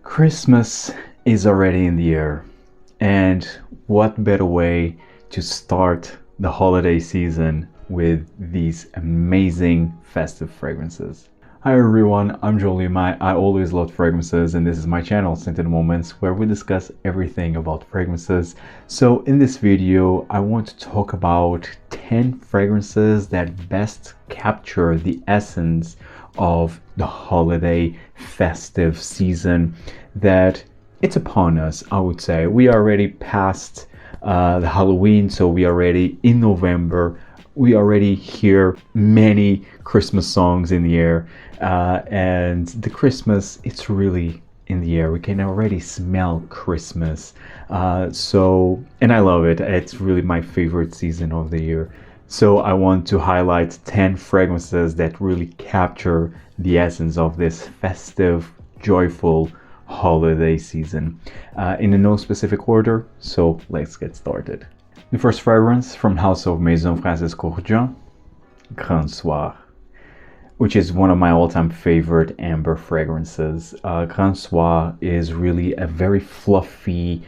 Christmas is already in the air, and what better way to start the holiday season with these amazing festive fragrances. Hi everyone, I'm Givenchy. I always loved fragrances, and this is my channel, Scented Moments, where we discuss everything about fragrances. So in this video, I want to talk about 10 fragrances that best capture the essence of the holiday festive season that it's upon us. I would say we are already past the Halloween, so we are already in November. We already hear many Christmas songs in the air, and the Christmas, it's really in the air. We can already smell Christmas. And I love it. It's really my favorite season of the year. So I want to highlight 10 fragrances that really capture the essence of this festive, joyful holiday season in no specific order. So let's get started. The first fragrance from House of Maison Francis Kurkdjian Grand Soir, which is one of my all-time favorite amber fragrances. Grand Soir is really a very fluffy,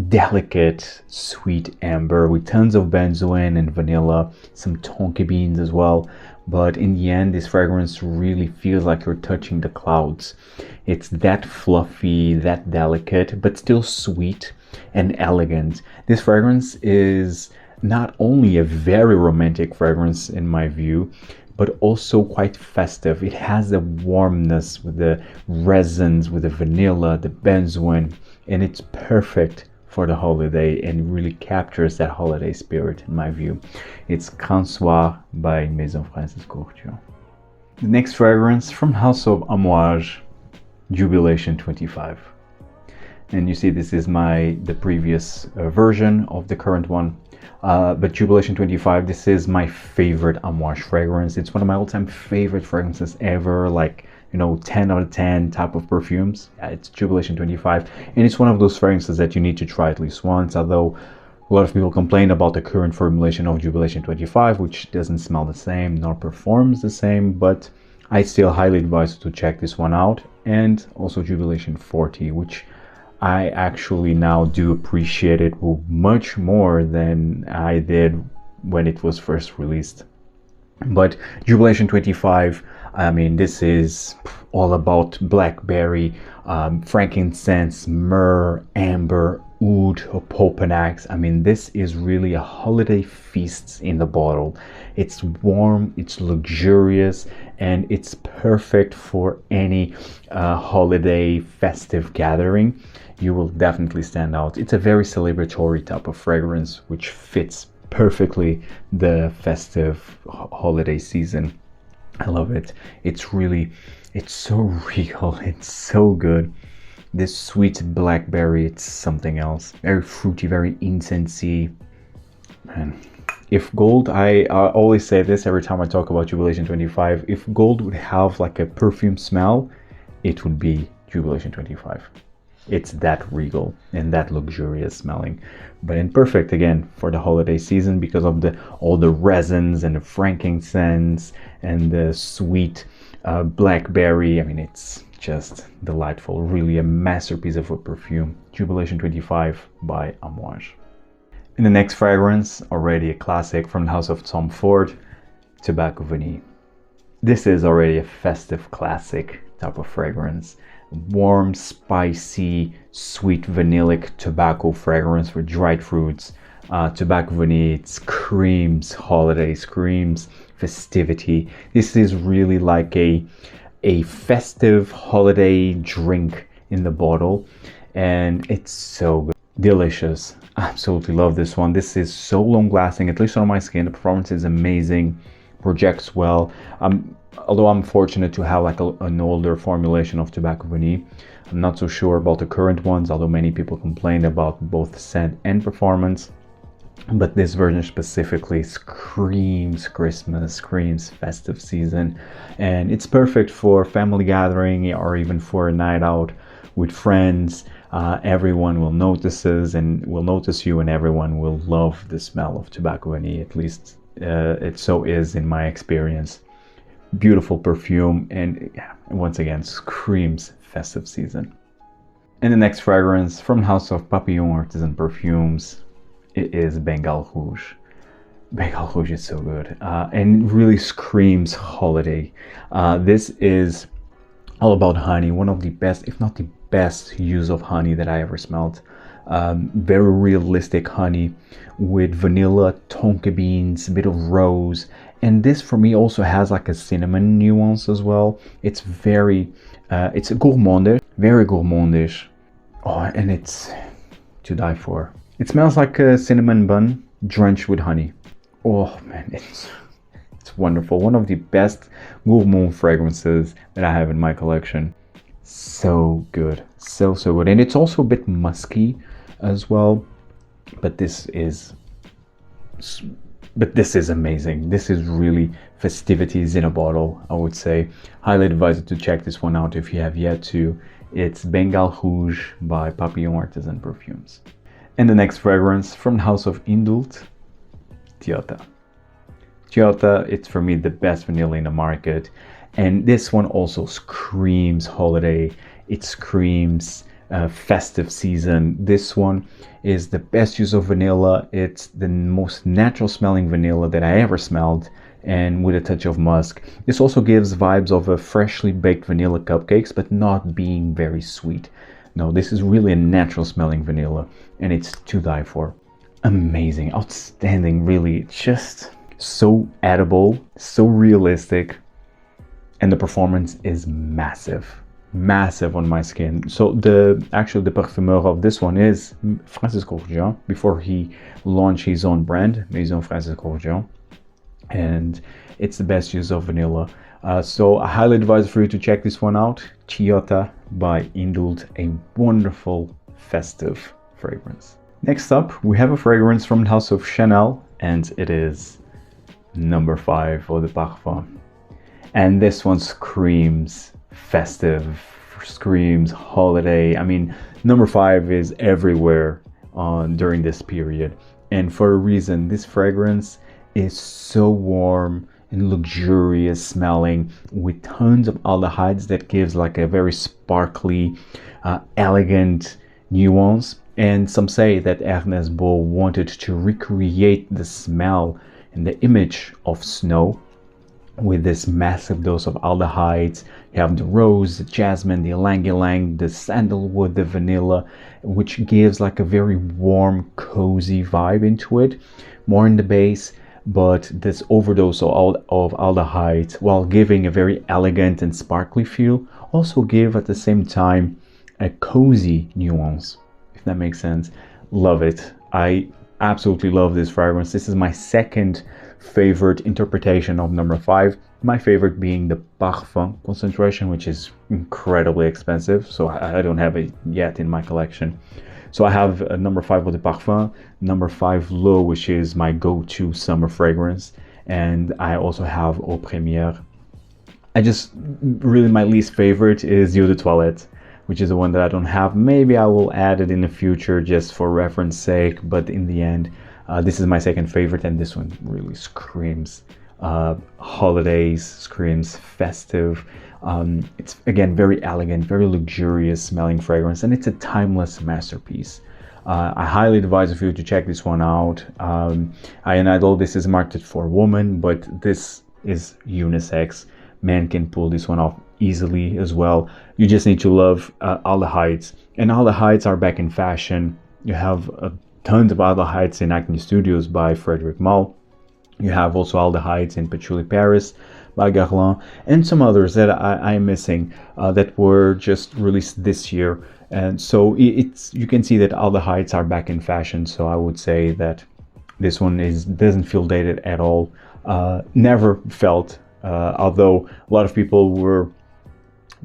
delicate, sweet amber with tons of benzoin and vanilla, some tonka beans as well. But in the end, this fragrance really feels like you're touching the clouds. It's that fluffy, that delicate, but still sweet and elegant. This fragrance is not only a very romantic fragrance in my view, but also quite festive. It has the warmness with the resins, with the vanilla, the benzoin, and it's perfect for the holiday and really captures that holiday spirit in my view. It's Grand Soir by Maison Francis Kurkdjian. The next fragrance from House of Amouage Jubilation XXV. And you see this is the previous version of the current one. But Jubilation XXV, this is my favorite Amouage fragrance. It's one of my all-time favorite fragrances ever, like, 10 out of 10 type of perfumes. Yeah, it's Jubilation XXV, and it's one of those fragrances that you need to try at least once, although a lot of people complain about the current formulation of Jubilation XXV, which doesn't smell the same nor performs the same, but I still highly advise you to check this one out, and also Jubilation 40, which I actually now do appreciate it much more than I did when it was first released. But Jubilation XXV, I mean, this is all about blackberry, frankincense, myrrh, amber, oud, opopanax. I mean, this is really a holiday feast in the bottle. It's warm, it's luxurious, and it's perfect for any holiday festive gathering. You will definitely stand out. It's a very celebratory type of fragrance, which fits perfectly the festive holiday season. I love it. It's so real. It's so good. This sweet blackberry, it's something else. Very fruity, very incensey. Man, if gold, I always say this every time I talk about Jubilation XXV, if gold would have like a perfume smell, it would be Jubilation XXV. It's that regal and that luxurious smelling, but perfect again for the holiday season because of all the resins and the frankincense and the sweet blackberry. I mean, it's just delightful. Really a masterpiece of a perfume. Jubilation XXV by Amouage. And the next fragrance, already a classic from the house of Tom Ford, Tobacco Vanille. This is already a festive classic type of fragrance. Warm, spicy, sweet vanillic tobacco fragrance with dried fruits. Tobacco Vanille, it screams holiday, screams festivity. This is really like a festive holiday drink in the bottle, and it's so good. Delicious. Absolutely love this one. This is so long lasting, at least on my skin. The performance is amazing, projects well. Although I'm fortunate to have like an older formulation of Tobacco Vanille, I'm not so sure about the current ones, although many people complain about both scent and performance. But this version specifically screams Christmas, screams festive season, and it's perfect for family gathering or even for a night out with friends. Everyone will notice you, and everyone will love the smell of Tobacco Vanille. At least it so is in my experience. Beautiful perfume, and once again screams festive season. And the next fragrance from the house of Papillon Artisan Perfumes, it is Bengale Rouge. Bengale Rouge is so good, and really screams holiday. This is all about honey, one of the best, if not the best use of honey that I ever smelled. Very realistic honey with vanilla, tonka beans, a bit of rose, and this for me also has like a cinnamon nuance as well. It's very, it's a gourmande, very gourmandish. Oh, and it's to die for. It smells like a cinnamon bun drenched with honey. Oh man, it's wonderful. One of the best gourmand fragrances that I have in my collection. So good, so good. And it's also a bit musky as well, but this is amazing. This is really festivities in a bottle, I would say. Highly advise you to check this one out if you have yet to. It's Bengale Rouge by Papillon Artisan Perfumes. And the next fragrance from the house of Indult Tihota. Tihota, it's for me the best vanilla in the market, and this one also screams holiday. It screams festive season. This one is the best use of vanilla. It's the most natural smelling vanilla that I ever smelled, and with a touch of musk. This also gives vibes of a freshly baked vanilla cupcakes, but not being very sweet. No, this is really a natural smelling vanilla, and it's to die for. Amazing, outstanding, really. Just so edible, so realistic, and the performance is massive on my skin. So the parfumeur of this one is Francis Kurkdjian, before he launched his own brand, Maison Francis Kurkdjian, and it's the best use of vanilla. So I highly advise for you to check this one out. Tihota by Indult, a wonderful festive fragrance. Next up, we have a fragrance from the house of Chanel, and it is number 5 Eau de Parfum. And this one screams festive, screams holiday. I mean, number 5 is everywhere during this period, and for a reason. This fragrance is so warm and luxurious smelling, with tons of aldehydes that gives like a very sparkly, elegant nuance. And some say that Hermes wanted to recreate the smell and the image of snow with this massive dose of aldehydes. You have the rose, the jasmine, the ylang-ylang, the sandalwood, the vanilla, which gives like a very warm, cozy vibe into it, more in the base. But this overdose of aldehydes, while giving a very elegant and sparkly feel, also give at the same time a cozy nuance, if that makes sense. Love it. I absolutely love this fragrance. This is my second favorite interpretation of number 5. My favorite being the Parfum concentration, which is incredibly expensive, so I don't have it yet in my collection. So I have a number 5 Eau de Parfum, number 5 L'Eau, which is my go-to summer fragrance, and I also have Eau Première. My least favorite is Eau de Toilette, which is the one that I don't have. Maybe I will add it in the future just for reference sake, but in the end, this is my second favorite, and this one really screams holidays, screams festive. It's again very elegant, very luxurious smelling fragrance, and it's a timeless masterpiece. I highly advise for you to check this one out. I know this is marketed for women, but this is unisex. Men can pull this one off easily as well. You just need to love aldehydes, and aldehydes are back in fashion. You have tons of aldehydes in Acne Studios by Frederic Malle. You have also aldehydes in Patchouli Paris by Guerlain, and some others that I am missing that were just released this year. And so you can see that aldehydes are back in fashion. So I would say that this one doesn't feel dated at all. Never felt, although a lot of people were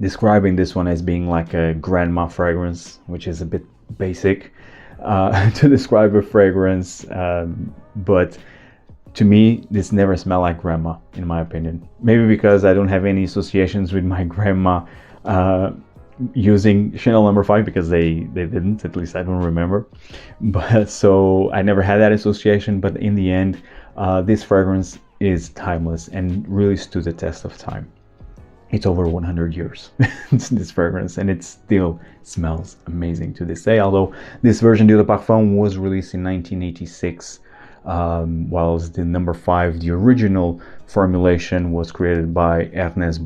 describing this one as being like a grandma fragrance, which is a bit basic to describe a fragrance, but to me, this never smelled like grandma, in my opinion. Maybe because I don't have any associations with my grandma using Chanel number 5, because they didn't, at least I don't remember. But so I never had that association, but in the end, this fragrance is timeless and really stood the test of time. It's over 100 years, this fragrance, and it still smells amazing to this day. Although this version de Parfum was released in 1986, whilst the number 5, the original formulation, was created by Hermes.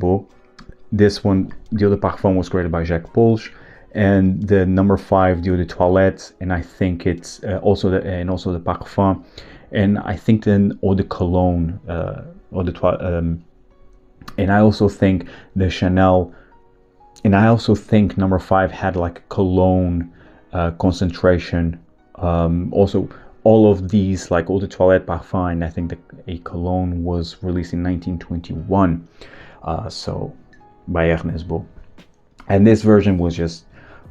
This one, the Parfum, was created by Jacques Polge, and the number 5, the Eau de Toilette, and I think it's also the Parfum, and I think then Eau de Cologne, and I also think the Chanel, and I also think number 5 had like a cologne concentration. Also, all of these, like Eau de Toilette, Parfum, and I think a cologne was released in 1921, so by Hermes. And this version was just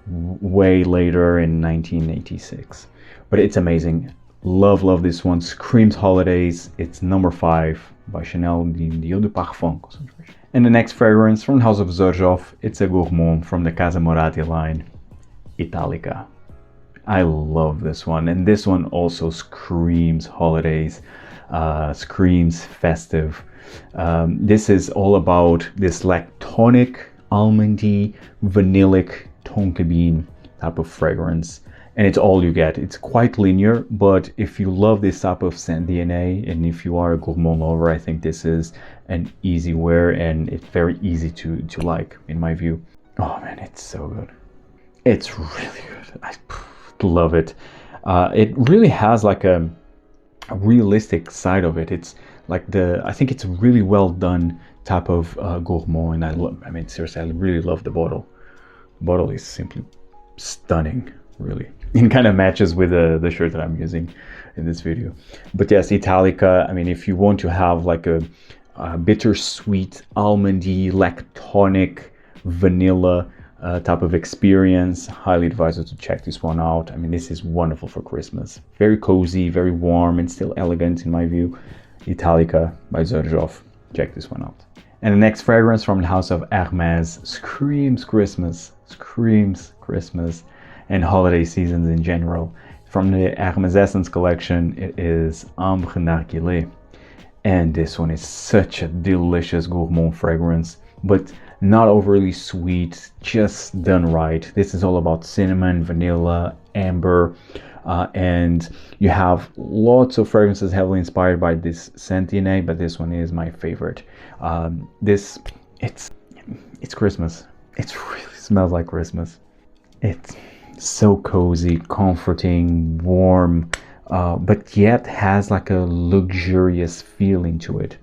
way later in 1986. But it's amazing. Love this one. Screams holidays. It's number 5 by Chanel, the Eau de Parfum concentration. And the next fragrance from the house of Xerjoff, it's a Gourmande from the Casa Morati line, Italica. I love this one, and this one also screams holidays, screams festive. This is all about this lactonic, almondy, vanillic tonka bean type of fragrance. And it's all you get. It's quite linear, but if you love this type of scent DNA, and if you are a gourmand lover, I think this is an easy wear, and it's very easy to like, in my view. Oh man, it's so good. It's really good. I love it. It really has like a realistic side of it. It's like I think it's a really well done type of gourmand, and I mean, seriously, I really love the bottle. The bottle is simply stunning, really. It kind of matches with the shirt that I'm using in this video. But yes, Italica, I mean, if you want to have like a bittersweet, almondy, lactonic, vanilla type of experience, highly advise you to check this one out. I mean, this is wonderful for Christmas. Very cozy, very warm, and still elegant in my view. Italica by Xerjoff. Check this one out. And the next fragrance from the house of Hermes screams Christmas, and holiday seasons in general. From the Hermes Essence collection, it is Ambre Narguile. And this one is such a delicious gourmand fragrance, but not overly sweet, just done right. This is all about cinnamon, vanilla, amber, and you have lots of fragrances heavily inspired by this scent DNA, but this one is my favorite. It's Christmas. It really smells like Christmas. It's so cozy, comforting, warm, but yet has like a luxurious feeling to it.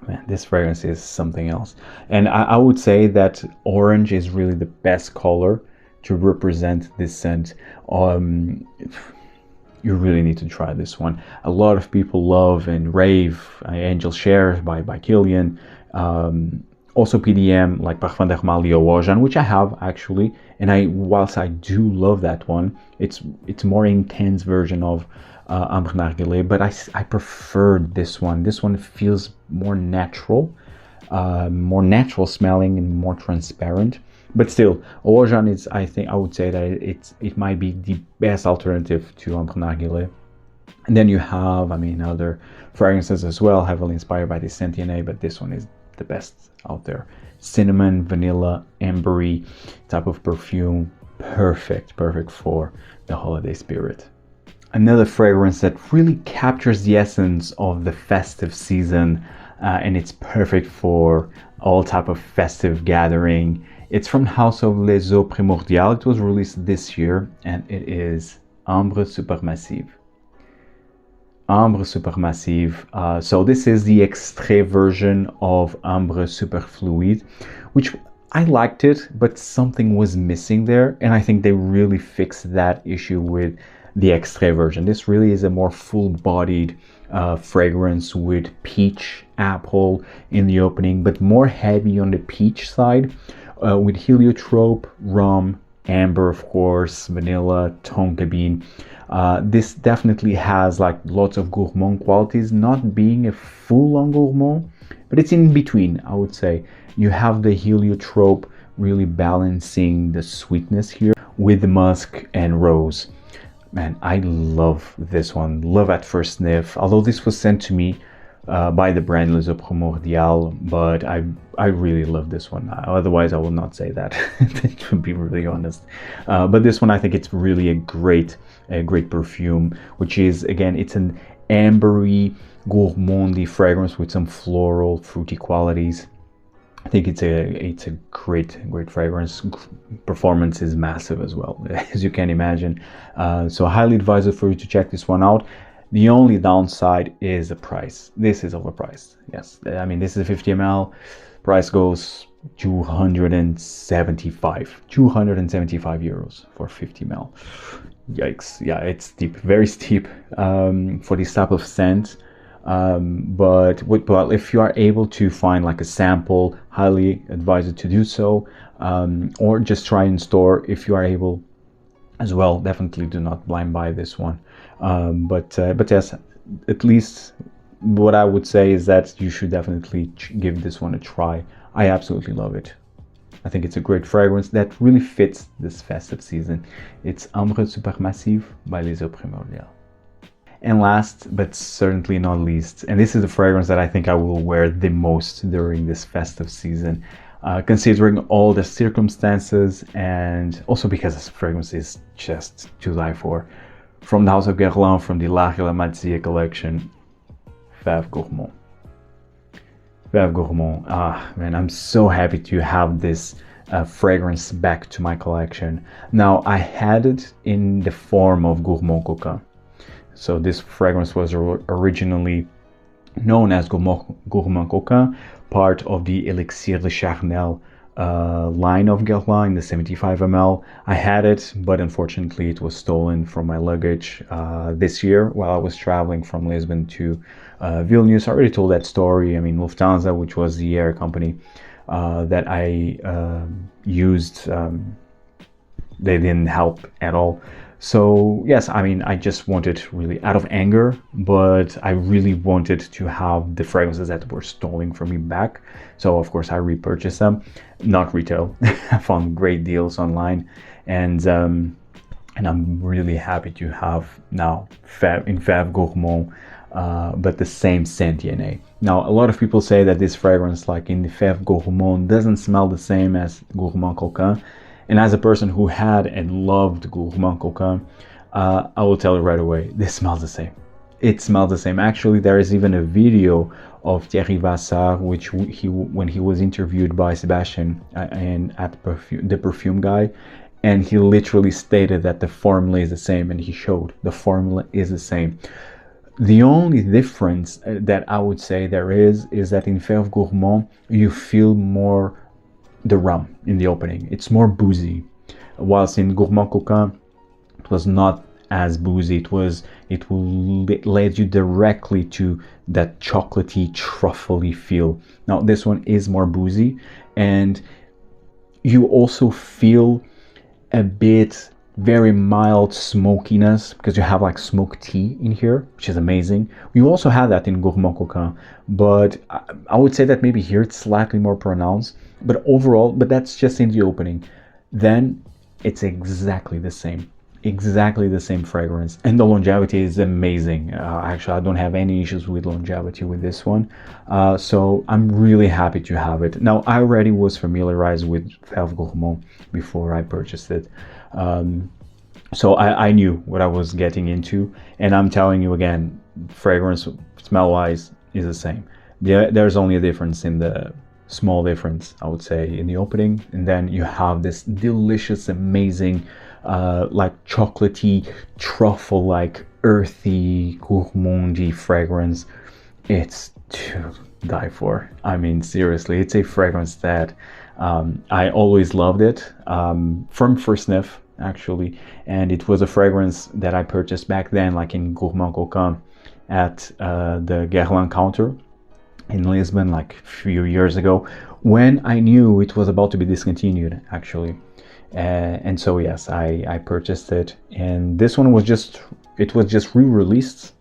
Man, this fragrance is something else. And I would say that orange is really the best color to represent this scent. You really need to try this one. A lot of people love and rave Angel Share by Kilian. Also PDM, like Parfum d'Hermes Eaux, which I have actually, and whilst I do love that one, it's more intense version of Ambre Narguile, but I prefer this one. This one feels more natural smelling and more transparent. But still, Eaux is, I would say that it might be the best alternative to Ambre Narguile. And then you have, I mean, other fragrances as well, heavily inspired by the scent DNA, but this one is the best out there. Cinnamon, vanilla, ambery type of perfume. Perfect for the holiday spirit. Another fragrance that really captures the essence of the festive season, and it's perfect for all type of festive gathering. It's from House of Les Eaux Primordiales. It was released this year, and it is Ambre Supermassive. Ambre Supermassive. So this is the extrait version of Ambre Superfluid, which I liked it, but something was missing there, and I think they really fixed that issue with the extrait version. This really is a more full-bodied fragrance with peach, apple in the opening, but more heavy on the peach side, with heliotrope, rum, amber, of course, vanilla, tonka bean. This definitely has like lots of gourmand qualities, not being a full-on gourmand, but it's in between, I would say. You have the heliotrope really balancing the sweetness here with the musk and rose. Man, I love this one. Love at first sniff. Although this was sent to me by the brand Les Eaux Primordiales, but I really love this one. Otherwise, I will not say that, to be really honest. But this one, I think it's really a great perfume, which is, again, it's an ambery, gourmande fragrance with some floral, fruity qualities. I think it's a great fragrance. Performance is massive as well, as you can imagine. So I highly advise it for you to check this one out. The only downside is the price. This is overpriced. Yes, I mean, this is a 50 ml. Price goes 275 euros for 50 ml. Yikes! Yeah, it's steep, very steep for this type of scent. But well, if you are able to find like a sample, highly advise you to do so, or just try in store if you are able as well. Definitely do not blind buy this one. But yes, at least what I would say is that you should definitely give this one a try. I absolutely love it. I think it's a great fragrance that really fits this festive season. It's Ambre Supermassive by Les Eaux Primordiales. And last, but certainly not least, and this is the fragrance that I think I will wear the most during this festive season, considering all the circumstances, and also because this fragrance is just to die for. From the house of Guerlain, from the Narguile collection, Feve Gourmande. Feve Gourmande. Ah, man, I'm so happy to have this fragrance back to my collection. Now, I had it in the form of Gourmande Coca. So this fragrance was originally known as Gourmande Coca, part of the Elixir de Charnel line of Guerlain in the 75 ml. I had it, but unfortunately it was stolen from my luggage this year while I was traveling from Lisbon to Vilnius. I already told that story. I mean, Lufthansa, which was the air company that I used, they didn't help at all. So yes, I mean, I just wanted really out of anger, but I really wanted to have the fragrances that were stolen from me back. So of course I repurchased them, not retail. I found great deals online, and I'm really happy to have now in Feve Gourmande, but the same scent DNA. Now, a lot of people say that this fragrance, like in the Feve Gourmande, doesn't smell the same as Gourmande Coca. And as a person who had and loved Gourmande Coca, I will tell you right away, this smells the same. It smells the same. Actually, there is even a video of Thierry Vassar, which when he was interviewed by Sebastian and at the perfume guy, and he literally stated that the formula is the same, and he showed the formula is the same. The only difference that I would say there is that in Feve Gourmande you feel more the rum in the opening. It's more boozy, whilst in Gourmande Coca it was not as boozy. It led you directly to that chocolatey, truffly feel. Now this one is more boozy, and you also feel a bit very mild smokiness because you have like smoked tea in here, which is amazing. You also have that in Gourmande Coca, but I would say that maybe here it's slightly more pronounced. But overall, but that's just in the opening. Then it's exactly the same fragrance, and the longevity is amazing. Actually, I don't have any issues with longevity with this one, so I'm really happy to have it. Now, I already was familiarized with Feve Gourmande before I purchased it, so I knew what I was getting into, and I'm telling you again, fragrance smell-wise is the same. There's only a difference in the small difference, I would say, in the opening, and then you have this delicious, amazing, like chocolatey, truffle-like, earthy, gourmande fragrance. It's to die for. I mean, seriously, it's a fragrance that I always loved it from first sniff, actually, and it was a fragrance that I purchased back then, like in Gourmande Coca at the Guerlain counter in Lisbon, like a few years ago, when I knew it was about to be discontinued, actually. And so yes, I purchased it, and this one was just re-released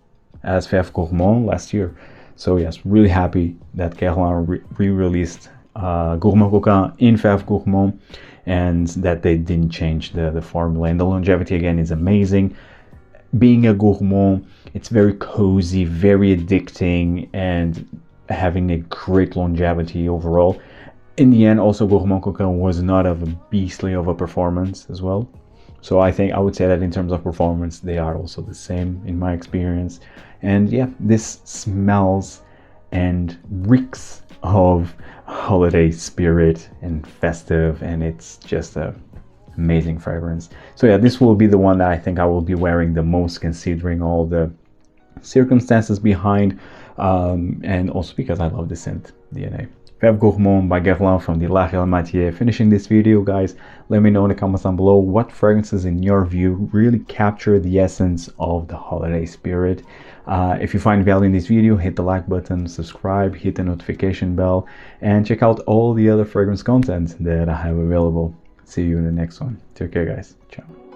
as Feve Gourmande last year. So yes, really happy that Guerlain re-released Gourmande Coca in Feve Gourmande, and that they didn't change the formula. And the longevity again is amazing. being a gourmand, it's very cozy, very addicting, and having a great longevity overall. In the end, also Gourmande Coquin was not of a beastly of a performance as well. So I think I would say that in terms of performance, they are also the same in my experience. And yeah, this smells and reeks of holiday spirit and festive, and it's just a amazing fragrance. So yeah, this will be the one that I think I will be wearing the most, considering all the circumstances behind, and also because I love the scent DNA. Feve Gourmande by Guerlain from the La Real Matière. Finishing this video, guys, let me know in the comments down below what fragrances in your view really capture the essence of the holiday spirit. If you find value in this video, hit the like button, subscribe, hit the notification bell, and check out all the other fragrance content that I have available. See you in the next one. Take care, guys. Ciao.